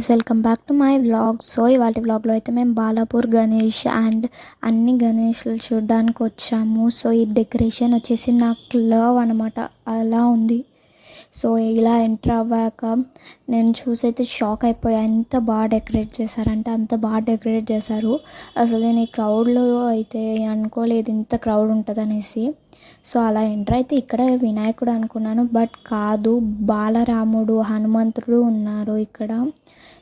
Welcome back to my vlog. So ఇవాటి వ్లాగ్లో అయితే మేము బాలాపూర్ గణేష్ అండ్ అన్ని గణేష్లు చూడడానికి వచ్చాము. సో ఈ డెకరేషన్ వచ్చేసి నాకు లవ్ అనమాట, అలా ఉంది. సో ఇలా ఎంటర్ అవ్వాక నేను చూసైతే షాక్ అయిపోయా, ఎంత బాగా డెకరేట్ చేశారంటే అంత బాగా డెకరేట్ చేశారు. అసలు నేను ఈ క్రౌడ్లో అయితే అనుకోలేదు ఇంత క్రౌడ్ ఉంటుంది అనేసి. సో అలా ఎంటర్ అయితే ఇక్కడ వినాయకుడు అనుకున్నాను, బట్ కాదు, బాలరాముడు హనుమంతుడు ఉన్నారు ఇక్కడ.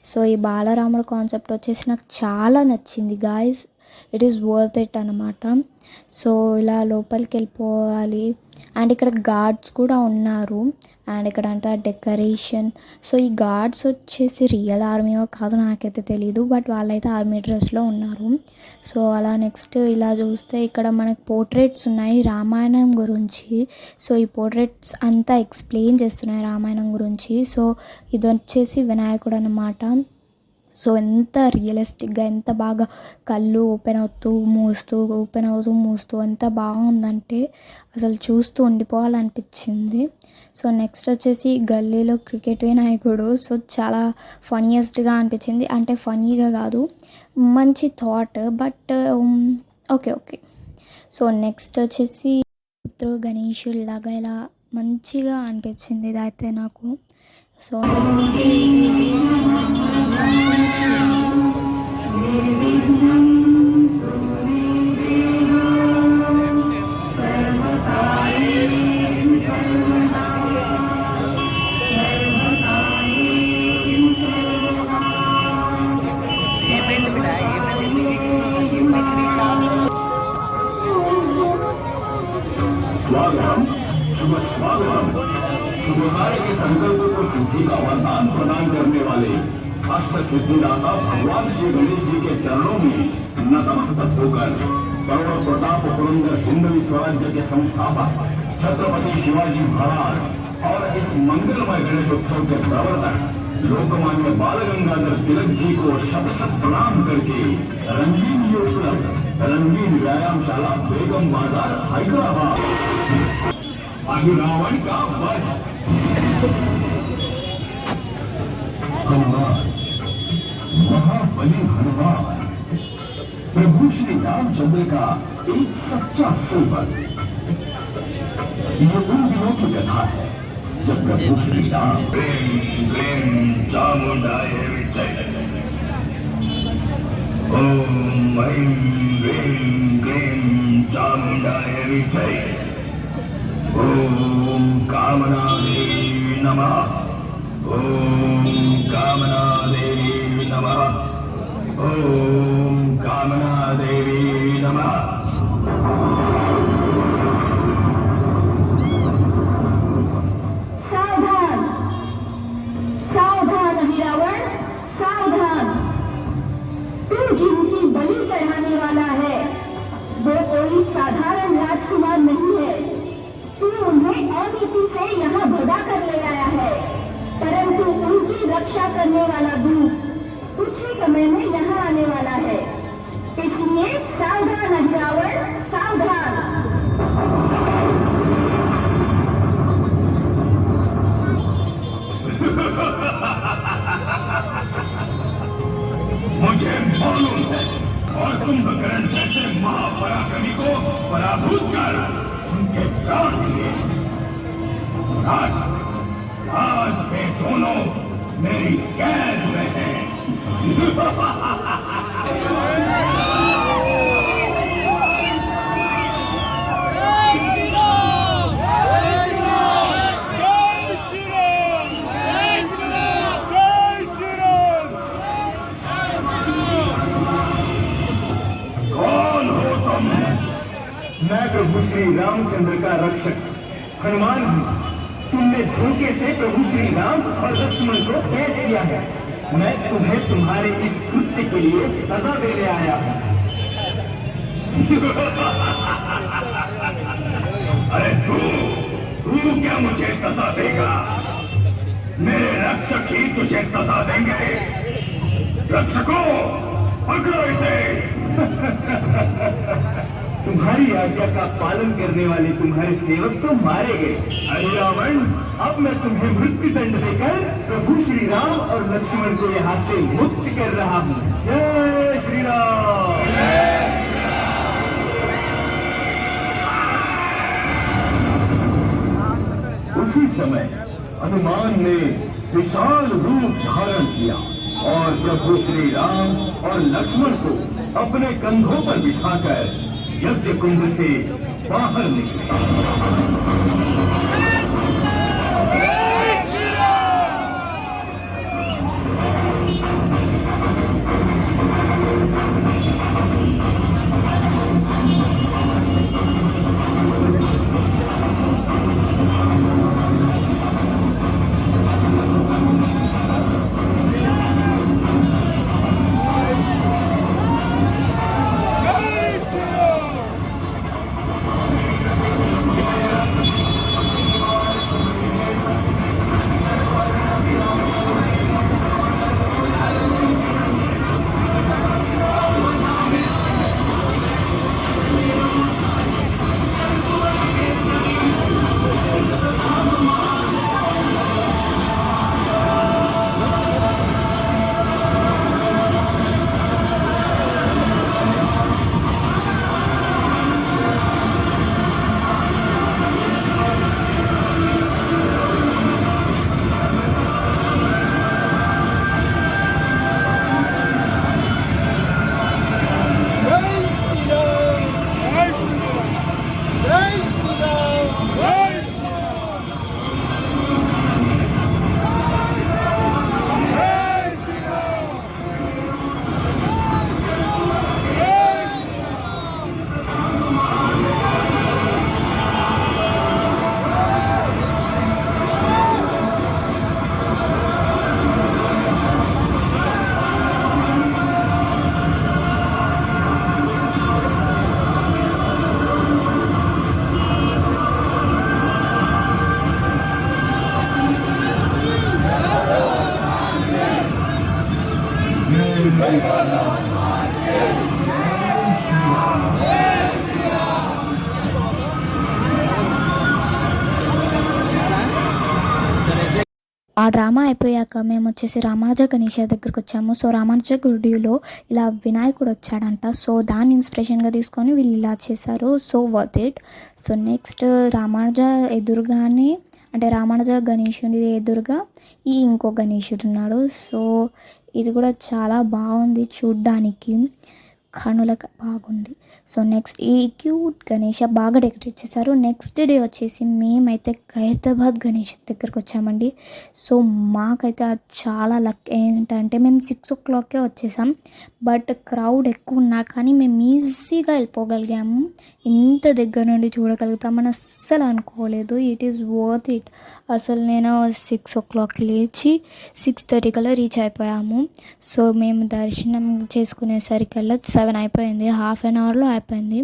సో ఈ బాలరాముడు కాన్సెప్ట్ వచ్చేసి నాకు చాలా నచ్చింది guys, it is worth it అనమాట. సో ఇలా లోపలికి వెళ్ళిపోవాలి అండ్ ఇక్కడ గార్డ్స్ కూడా ఉన్నారు అండ్ ఇక్కడ అంతా డెకరేషన్. సో ఈ గార్డ్స్ వచ్చేసి రియల్ ఆర్మీయో కాదు నాకైతే తెలీదు, బట్ వాళ్ళైతే ఆర్మీ డ్రెస్లో ఉన్నారు. సో అలా నెక్స్ట్ ఇలా చూస్తే ఇక్కడ మనకు పోర్ట్రేట్స్ ఉన్నాయి రామాయణం గురించి. సో ఈ పోర్ట్రేట్స్ అంతా ఎక్స్ప్లెయిన్ చేస్తున్నాయి రామాయణం గురించి. సో ఇది వచ్చేసి వినాయకుడు అన్నమాట. సో ఎంత రియలిస్టిక్గా, ఎంత బాగా కళ్ళు ఓపెన్ అవుతూ మూస్తూ ఎంత బాగుందంటే అసలు చూస్తూ ఉండిపోవాలనిపించింది. సో నెక్స్ట్ వచ్చేసి గల్లీలో క్రికెట్ వినాయకుడు. సో చాలా ఫనీయెస్ట్గా అనిపించింది, అంటే ఫనీగా కాదు, మంచి thought, but okay. So next వచ్చేసి గణేషుల్లాగా ఇలా మంచిగా అనిపించింది ఇదైతే నాకు. సో నెక్స్ట్ स्वागतम, शुभ स्वागतम। शुभ कार्य के संकल्प को सिद्धि का वरदान प्रदान करने वाले अष्ट सिद्धिदाता भगवान श्री गणेश जी के चरणों में नतमस्तक होकर करोड़ प्रताप पुरंदर हिंदवी स्वराज्य के संस्थापक छत्रपति शिवाजी महाराज और इस मंगलमय गणेशोत्सव के प्रवर्तक लोकमान्य बाल गंगाधर तिलक जी को शत शत प्रणाम करके रंगीन योग क्लब, रंगीन व्यायामशाला, बेगम बाजार, हैदराबाद रावण का वध। हनुमान, महाबली हनुमान प्रभु श्री रामचंद्र का एक सच्चा सेवक। ये उन दिनों की कथा है जब प्रभु श्री राम चामुंडाय विजय, ओम ऐं ह्रीं क्लीं चामुंडाय विजय, ओम कामना देवी नमः, ओम कामना देवी नमः, ओम कामना देवी नमः। सावधान सावधान रावण, सावधान। तू जिनकी बलि चढ़ाने वाला है वो कोई साधारण राजकुमार नहीं है। तू उन्हें अनीति से यहाँ भगा कर ले आया है, परंतु उनकी रक्षा करने वाला दूत कुछ ही समय में यहाँ आने वाला है, इसलिए सावधान रावण, सावधान। मुझे मालूम है और कुंभकर्ण जैसे महापराक्रमी को पराभूत कर उनके प्राण लिए। आज वे दोनों मेरी कैद में हैं। मैं प्रभु श्री रामचंद्र का रक्षक हनुमान हूँ। तुमने धोखे से प्रभु श्री राम और लक्ष्मण को कैद किया है। मैं तुम्हें तुम्हारे इस कृत्य के लिए सजा देने आया हूँ। अरे तू क्या मुझे सजा देगा? मेरे रक्षक ही तुझे सजा देंगे। रक्षकों, पकड़ो इसे। तुम्हारी आज्ञा का पालन करने वाले तुम्हारे सेवक तो मारे गए। अरे रावण, अब मैं तुम्हें मृत्यु दंड देकर प्रभु श्री राम और लक्ष्मण को यहाँ से मुक्त कर रहा हूँ। जय श्री राम। उसी समय हनुमान ने विशाल रूप धारण किया और प्रभु श्री राम और लक्ष्मण को अपने कंधों पर बिठाकर यज्ञ कुंड से बाहर निकले। ఆ డ్రామా అయిపోయాక మేము వచ్చేసి రామానుజ గణేష దగ్గరికి వచ్చాము. సో రామానుజ గుడిలో ఇలా వినాయకుడు వచ్చాడంట. సో దాన్ని ఇన్స్పిరేషన్గా తీసుకొని వీళ్ళు ఇలా చేశారు. So worth it. So next Ramanuja ఎదురుగానే అంటే రామానుజ గణేశుడి ఎదురుగా ఇంకో గణేశుడు ఉన్నాడు. సో ఇది కూడా చాలా బాగుంది చూడ్డానికి, కనులకు బాగుంది. సో నెక్స్ట్ ఈ క్యూట్ గణేష బాగా డెకరేట్ చేశారు. నెక్స్ట్ డే వచ్చేసి మేమైతే ఖైరతాబాద్ గణేష్ దగ్గరికి వచ్చామండి. సో మాకైతే అది చాలా లక్. ఏంటంటే మేము 6 o'clockకే వచ్చేసాం. బట్ క్రౌడ్ ఎక్కువ ఉన్నా కానీ మేము ఈజీగా వెళ్ళిపోగలిగాము. ఇంత దగ్గర నుండి చూడగలుగుతామని అస్సలు అనుకోలేదు. It is worth it. అసలు నేను 6 o'clock లేచి 6:30 కల్లా రీచ్ అయిపోయాము. సో మేము దర్శనం చేసుకునేసరికల్లా 7 అయిపోయింది. హాఫ్ అన్ అవర్లో అయిపోయింది.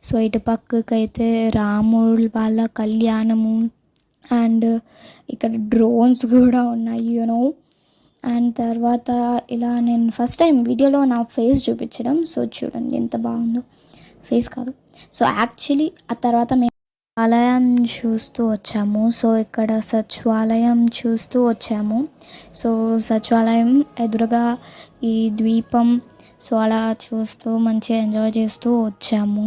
సో ఇటు పక్కకైతే రాముడు వాళ్ళ కళ్యాణము అండ్ ఇక్కడ డ్రోన్స్ కూడా ఉన్నాయి యూనో. అండ్ తర్వాత ఇలా నేను ఫస్ట్ టైం వీడియోలో నా ఫేస్ చూపించడం. సో చూడండి ఎంత బాగుందో. ఫేస్ కాదు, సో యాక్చువల్లీ ఆ తర్వాత మేము ఆలయం చూస్తూ వచ్చాము. సో ఇక్కడ సచివాలయం చూస్తూ వచ్చాము. సో సచివాలయం ఎదురుగా ఈ ద్వీపం, సో అలా చూస్తూ మంచిగా ఎంజాయ్ చేస్తూ వచ్చాము.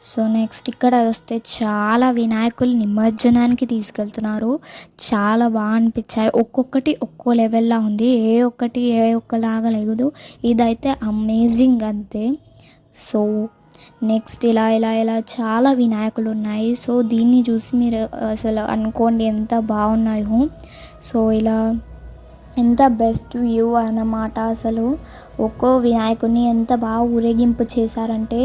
సో నెక్స్ట్ ఇక్కడ వస్తే చాలా వినాయకులు నిమజ్జనానికి తీసుకెళ్తున్నారు. చాలా బాగా అనిపించాయి. ఒక్కొక్కటి ఒక్కో లెవెల్లా ఉంది. ఏ ఒక్కలాగా లేదు. ఇదైతే అమేజింగ్ అంతే. సో నెక్స్ట్ ఇలా చాలా వినాయకులు ఉన్నాయి. సో దీన్ని చూసి మీరు అసలు అనుకోండి ఎంత బాగున్నాయో. సో ఇలా ఎంత బెస్ట్ వ్యూ అన్నమాట. అసలు ఒక్కో వినాయకుడిని ఎంత బాగా ఊరేగింపు చేశారంటే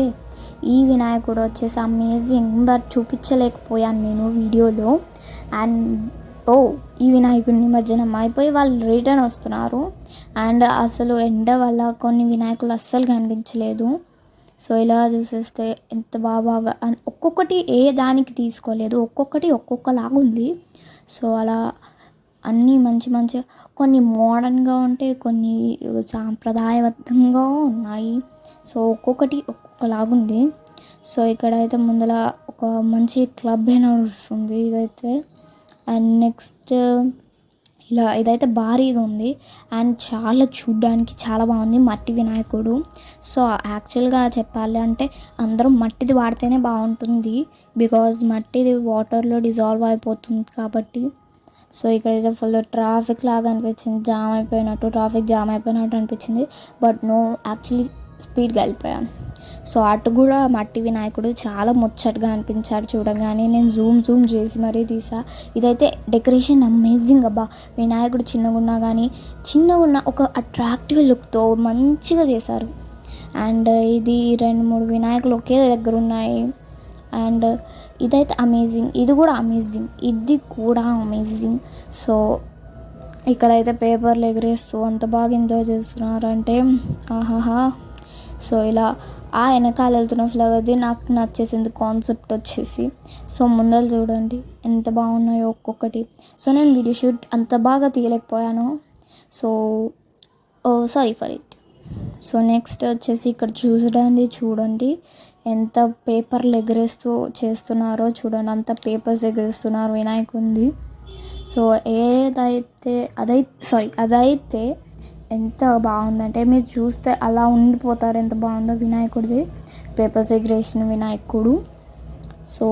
ఈ వినాయకుడు వచ్చేసి అమేజింగ్. బట్ చూపించలేకపోయాను నేను వీడియోలో. అండ్ ఈ వినాయకుడి నిమజ్జనం అయిపోయి వాళ్ళు రిటర్న్ వస్తున్నారు. అండ్ అసలు ఎండ వల్ల కొన్ని వినాయకులు అస్సలు కనిపించలేదు. సో ఇలా చూసేస్తే ఎంత బాగా ఒక్కొక్కటి ఏ దానికి తీసుకోలేదు, ఒక్కొక్కటి ఒక్కొక్కలాగా ఉంది. సో అలా అన్నీ మంచి కొన్ని మోడర్న్గా ఉంటాయి, కొన్ని సాంప్రదాయబద్ధంగా ఉన్నాయి. సో ఒక్కొక్కటి ఒక్కొక్కలాగుంది. సో ఇక్కడైతే ముందర ఒక మంచి క్లబ్ నడుస్తుంది ఇదైతే. అండ్ నెక్స్ట్ ఇలా ఇదైతే భారీగా ఉంది అండ్ చాలా చూడ్డానికి చాలా బాగుంది. మట్టి వినాయకుడు. సో యాక్చువల్గా చెప్పాలి అంటే అందరం మట్టిది వాడితేనే బాగుంటుంది, బికాజ్ మట్టిది వాటర్లో డిజాల్వ్ అయిపోతుంది కాబట్టి. సో ఇక్కడైతే ఫుల్ ట్రాఫిక్ లాగా అనిపించింది, ట్రాఫిక్ జామ్ అయిపోయినట్టు అనిపించింది. బట్ నో, యాక్చువల్లీ స్పీడ్గా వెళ్ళిపోయాను. సో అటు కూడా మట్టి వినాయకుడు చాలా ముచ్చటగా అనిపించాడు చూడగానే. నేను జూమ్ చేసి మరీ తీసా. ఇదైతే డెకరేషన్ అమేజింగ్ అబ్బా. వినాయకుడు చిన్నగా ఉన్న ఒక అట్రాక్టివ్ లుక్తో మంచిగా చేశారు. అండ్ ఇది 2-3 వినాయకులు ఒకే దగ్గర ఉన్నాయి. అండ్ ఇదైతే అమేజింగ్, ఇది కూడా అమేజింగ్. సో ఇక్కడైతే పేపర్లు ఎగరేస్తూ అంత బాగా ఎంజాయ్ చేస్తున్నారు అంటే ఆహాహా. సో ఇలా ఆ వెనకాల వెళ్తున్న ఫ్లవర్ది నాకు నచ్చేసింది కాన్సెప్ట్ వచ్చేసి. సో ముందర చూడండి ఎంత బాగున్నాయో ఒక్కొక్కటి. సో నేను వీడియో షూట్ అంత బాగా తీయలేకపోయాను, so sorry for it. So next వచ్చేసి ఇక్కడ చూడండి ఎంత పేపర్లు ఎగరేస్తూ చేస్తున్నారో చూడండి. అంత పేపర్స్ ఎగరేస్తున్నారు వినాయకుంది. సో అదైతే ఎంత బాగుందంటే మీరు చూస్తే అలా ఉండిపోతారు, ఎంత బాగుందో వినాయకుడిది. పేపర్స్ ఎగరేసిన వినాయకుడు. సో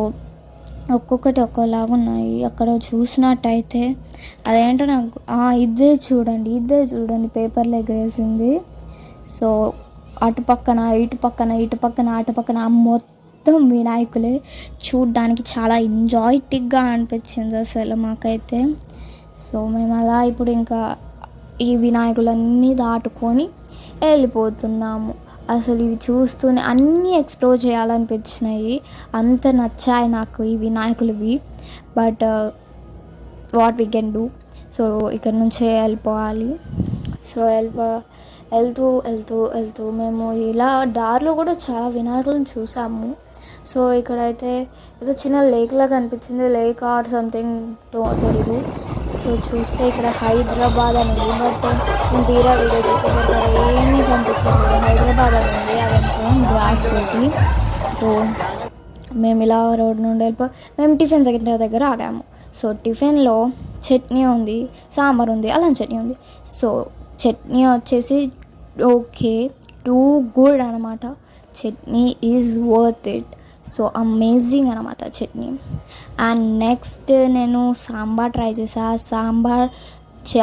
ఒక్కొక్కటి ఒక్కోలాగా ఉన్నాయి. అక్కడ చూసినట్టయితే అదేంటో నాకు ఇదే చూడండి పేపర్లు ఎగరేసింది. సో అటు పక్కన ఇటు పక్కన మొత్తం వినాయకులే. చూడ్డానికి చాలా ఎంజాయ్టిక్గా అనిపించింది అసలు మాకైతే. సో మేము అలా ఇప్పుడు ఇంకా ఈ వినాయకులన్నీ దాటుకొని వెళ్ళిపోతున్నాము. అసలు ఇవి చూస్తూనే అన్నీ ఎక్స్ప్లోర్ చేయాలనిపించినాయి, అంత నచ్చాయి నాకు ఈ వినాయకులవి. But what we can do. So ఇక్కడ నుంచే వెళ్ళిపోవాలి. సో వెళ్తూ మేము ఇలా దారిలో కూడా చాలా వినాయకులను చూసాము. సో ఇక్కడైతే ఏదో చిన్న లేక్ లాగా అనిపించింది, లేక్ ఆర్ సంథింగ్ తెలీదు. సో చూస్తే ఇక్కడ హైదరాబాద్ అని ఉంది, బట్ నేను తీరా వీడియో చేసేసరికి ఏమీ కనిపించలేదు. హైదరాబాద్ అని ఉంది, అదంతా గ్రాస్ తోటి. సో మేము ఇలా రోడ్ నుండి మేము టిఫిన్ సెంటర్ దగ్గర ఆగాము. సో టిఫిన్లో చట్నీ ఉంది, సాంబార్ ఉంది, అల్లం చట్నీ ఉంది. సో చట్నీ వచ్చేసి ఓకే, టూ గుడ్ అనమాట. Chutney is worth it. So amazing అనమాట చట్నీ. అండ్ నెక్స్ట్ నేను సాంబార్ ట్రై చేసా. సాంబార్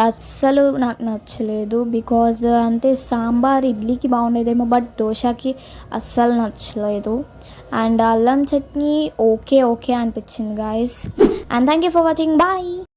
అస్సలు నాకు నచ్చలేదు, బికాజ్ అంటే సాంబార్ ఇడ్లీకి బాగుండేదేమో, బట్ దోశకి అస్సలు నచ్చలేదు. అండ్ అల్లం చట్నీ ఓకే అనిపించింది guys. And thank you for watching, bye.